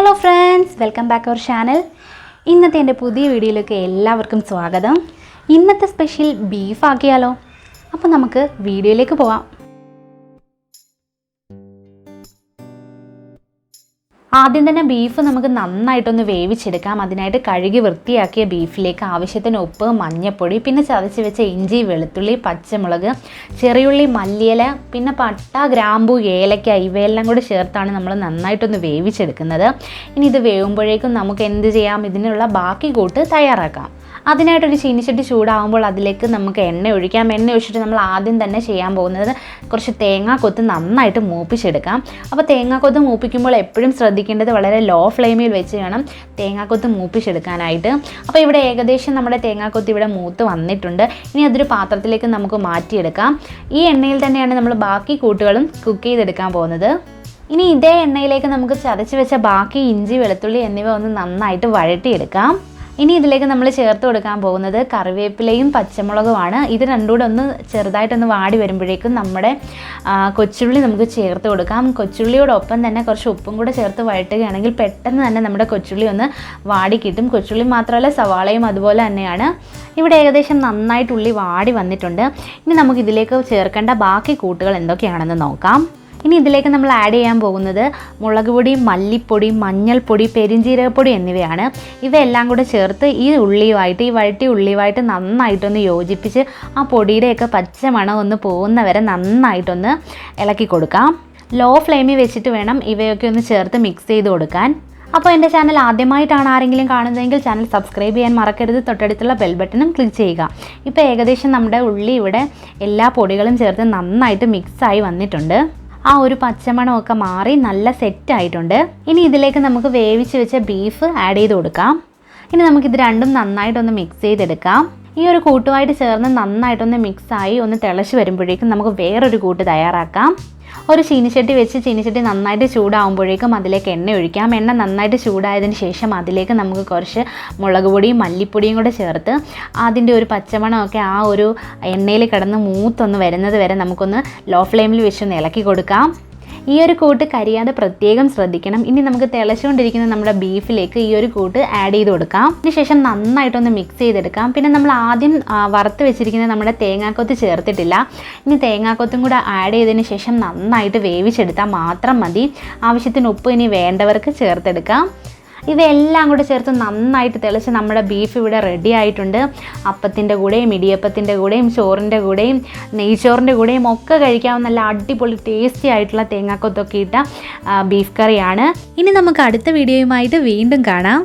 Hello friends, welcome back our channel. ഇന്നത്തെ എൻ്റെ പുതിയ വീഡിയോയിലേക്ക് എല്ലാവർക്കും സ്വാഗതം. ഇന്നത്തെ സ്പെഷ്യൽ ബീഫ് ആക്കിയാലോ? അപ്പോൾ നമുക്ക് വീഡിയോയിലേക്ക് പോവാം. ആദ്യം തന്നെ ബീഫ് നമുക്ക് നന്നായിട്ടൊന്ന് വേവിച്ചെടുക്കാം. അതിനായിട്ട് കഴുകി വൃത്തിയാക്കിയ ബീഫിലേക്ക് ആവശ്യത്തിന് ഉപ്പ്, മഞ്ഞൾപ്പൊടി, പിന്നെ ചതച്ച് വെച്ച ഇഞ്ചി, വെളുത്തുള്ളി, പച്ചമുളക്, ചെറിയുള്ളി, മല്ലിയില, പിന്നെ പട്ട, ഗ്രാമ്പു, ഏലക്ക ഇവയെല്ലാം കൂടി ചേർത്താണ് നമ്മൾ നന്നായിട്ടൊന്ന് വേവിച്ചെടുക്കുന്നത്. ഇനി ഇത് വേവുമ്പോഴേക്കും നമുക്ക് എന്ത് ചെയ്യാം? ഇതിനുള്ള ബാക്കി കൂട്ട് തയ്യാറാക്കാം. അതിനായിട്ടൊരു ചീനിച്ചട്ടി ചൂടാകുമ്പോൾ അതിലേക്ക് നമുക്ക് എണ്ണ ഒഴിക്കാം. എണ്ണ ഒഴിച്ചിട്ട് നമ്മൾ ആദ്യം തന്നെ ചെയ്യാൻ പോകുന്നത് കുറച്ച് തേങ്ങാക്കൊത്ത് നന്നായിട്ട് മൂപ്പിച്ചെടുക്കാം. അപ്പോൾ തേങ്ങാക്കൊത്ത് മൂപ്പിക്കുമ്പോൾ എപ്പോഴും ശ്രദ്ധിക്കേണ്ടത് വളരെ ലോ ഫ്ലെയിമിൽ വെച്ച് വേണം തേങ്ങാക്കൊത്ത് മൂപ്പിച്ചെടുക്കാനായിട്ട്. അപ്പോൾ ഇവിടെ ഏകദേശം നമ്മുടെ തേങ്ങാക്കൊത്ത് ഇവിടെ മൂത്ത് വന്നിട്ടുണ്ട്. ഇനി അതൊരു പാത്രത്തിലേക്ക് നമുക്ക് മാറ്റിയെടുക്കാം. ഈ എണ്ണയിൽ തന്നെയാണ് നമ്മൾ ബാക്കി കൂട്ടുകളും കുക്ക് ചെയ്തെടുക്കാൻ പോകുന്നത്. ഇനി ഇതേ എണ്ണയിലേക്ക് നമുക്ക് ചതച്ച് വെച്ച ബാക്കി ഇഞ്ചി, വെളുത്തുള്ളി എന്നിവ ഒന്ന് നന്നായിട്ട് വഴറ്റിയെടുക്കാം. ഇനി ഇതിലേക്ക് നമ്മൾ ചേർത്ത് കൊടുക്കാൻ പോകുന്നത് കറിവേപ്പിലയും പച്ചമുളകുമാണ്. ഇത് രണ്ടും കൂടെ ഒന്ന് ചെറുതായിട്ടൊന്ന് വാടി വരുമ്പോഴേക്കും നമ്മുടെ കൊച്ചുള്ളി നമുക്ക് ചേർത്ത് കൊടുക്കാം. കൊച്ചുള്ളിയോടൊപ്പം തന്നെ കുറച്ച് ഉപ്പും കൂടെ ചേർത്ത് വഴറ്റുകയാണെങ്കിൽ പെട്ടെന്ന് തന്നെ നമ്മുടെ കൊച്ചുള്ളി ഒന്ന് വാടി കിട്ടും. കൊച്ചുള്ളി മാത്രമല്ല, സവാളയും അതുപോലെ തന്നെയാണ്. ഇവിടെ ഏകദേശം നന്നായിട്ട് ഉള്ളി വാടി വന്നിട്ടുണ്ട്. ഇനി നമുക്ക് ഇതിലേക്ക് ചേർക്കേണ്ട ബാക്കി കൂട്ടുകൾ എന്തൊക്കെയാണെന്ന് നോക്കാം. ഇനി ഇതിലേക്ക് നമ്മൾ ആഡ് ചെയ്യാൻ പോകുന്നത് മുളക് പൊടി, മല്ലിപ്പൊടി, മഞ്ഞൾപ്പൊടി, പെരിഞ്ജീരകപ്പൊടി എന്നിവയാണ്. ഇവയെല്ലാം കൂടെ ചേർത്ത് ഈ വഴറ്റി ഉള്ളിയുമായിട്ട് നന്നായിട്ടൊന്ന് യോജിപ്പിച്ച് ആ പൊടിയുടെയൊക്കെ പച്ചമണം ഒന്ന് പോകുന്നവരെ നന്നായിട്ടൊന്ന് ഇളക്കി കൊടുക്കാം. ലോ ഫ്ലെയിമിൽ വെച്ചിട്ട് വേണം ഇവയൊക്കെ ഒന്ന് ചേർത്ത് മിക്സ് ചെയ്ത് കൊടുക്കാൻ. അപ്പോൾ എൻ്റെ ചാനൽ ആദ്യമായിട്ടാണ് ആരെങ്കിലും കാണുന്നതെങ്കിൽ ചാനൽ സബ്സ്ക്രൈബ് ചെയ്യാൻ മറക്കരുത്. തൊട്ടടുത്തുള്ള ബെൽ ബട്ടണും ക്ലിക്ക് ചെയ്യുക. ഇപ്പോൾ ഏകദേശം നമ്മുടെ ഉള്ളി ഇവിടെ എല്ലാ പൊടികളും ചേർത്ത് നന്നായിട്ട് മിക്സായി വന്നിട്ടുണ്ട്. ആ ഒരു പച്ചമണമൊക്കെ മാറി നല്ല സെറ്റായിട്ടുണ്ട്. ഇനി ഇതിലേക്ക് നമുക്ക് വേവിച്ച് വെച്ച ബീഫ് ആഡ് ചെയ്ത് കൊടുക്കാം. ഇനി നമുക്കിത് രണ്ടും നന്നായിട്ടൊന്ന് മിക്സ് ചെയ്തെടുക്കാം. ഈ ഒരു കൂട്ടുമായിട്ട് ചേർന്ന് നന്നായിട്ടൊന്ന് മിക്സായി ഒന്ന് തിളച്ച് വരുമ്പോഴേക്കും നമുക്ക് വേറൊരു കൂട്ട് തയ്യാറാക്കാം. ഒരു ചീനിച്ചട്ടി വെച്ച് ചീനിച്ചട്ടി നന്നായിട്ട് ചൂടാകുമ്പോഴേക്കും അതിലേക്ക് എണ്ണ ഒഴിക്കാം. എണ്ണ നന്നായിട്ട് ചൂടായതിന് ശേഷം അതിലേക്ക് നമുക്ക് കുറച്ച് മുളക് പൊടിയും മല്ലിപ്പൊടിയും കൂടെ ചേർത്ത് അതിൻ്റെ ഒരു പച്ചമണമൊക്കെ ആ ഒരു എണ്ണയിൽ കിടന്ന് മൂത്തൊന്ന് വരുന്നത് വരെ നമുക്കൊന്ന് ലോ ഫ്ലെയിമിൽ വെച്ചൊന്ന് ഇളക്കി കൊടുക്കാം. ഈ ഒരു കൂട്ട് കരിയാതെ പ്രത്യേകം ശ്രദ്ധിക്കണം. ഇനി നമുക്ക് തിളച്ചുകൊണ്ടിരിക്കുന്ന നമ്മുടെ ബീഫിലേക്ക് ഈ ഒരു കൂട്ട് ആഡ് ചെയ്ത് കൊടുക്കാം. അതിനുശേഷം നന്നായിട്ടൊന്ന് മിക്സ് ചെയ്തെടുക്കാം. പിന്നെ നമ്മൾ ആദ്യം വറുത്ത് വെച്ചിരിക്കുന്ന നമ്മുടെ തേങ്ങാക്കൊത്ത് ചേർത്തിട്ടില്ല. ഇനി തേങ്ങാക്കൊത്തും കൂടെ ആഡ് ചെയ്തതിന് ശേഷം നന്നായിട്ട് വേവിച്ചെടുത്താൽ മാത്രം മതി. ആവശ്യത്തിന് ഉപ്പ് ഇനി വേണ്ടവർക്ക് ചേർത്തെടുക്കാം. ഇവയെല്ലാം കൂടെ ചേർത്ത് നന്നായിട്ട് തിളച്ച് നമ്മുടെ ബീഫ് ഇവിടെ റെഡി ആയിട്ടുണ്ട്. അപ്പത്തിൻ്റെ കൂടെയും ഇടിയപ്പത്തിൻ്റെ കൂടെയും ചോറിൻ്റെ കൂടെയും നെയ്ച്ചോറിൻ്റെ കൂടെയും ഒക്കെ കഴിക്കാവുന്ന നല്ല അടിപൊളി ടേസ്റ്റി ആയിട്ടുള്ള തേങ്ങാക്കൊത്തൊക്കെ ഇട്ട ബീഫ് കറിയാണ്. ഇനി നമുക്ക് അടുത്ത വീഡിയോയുമായിട്ട് വീണ്ടും കാണാം.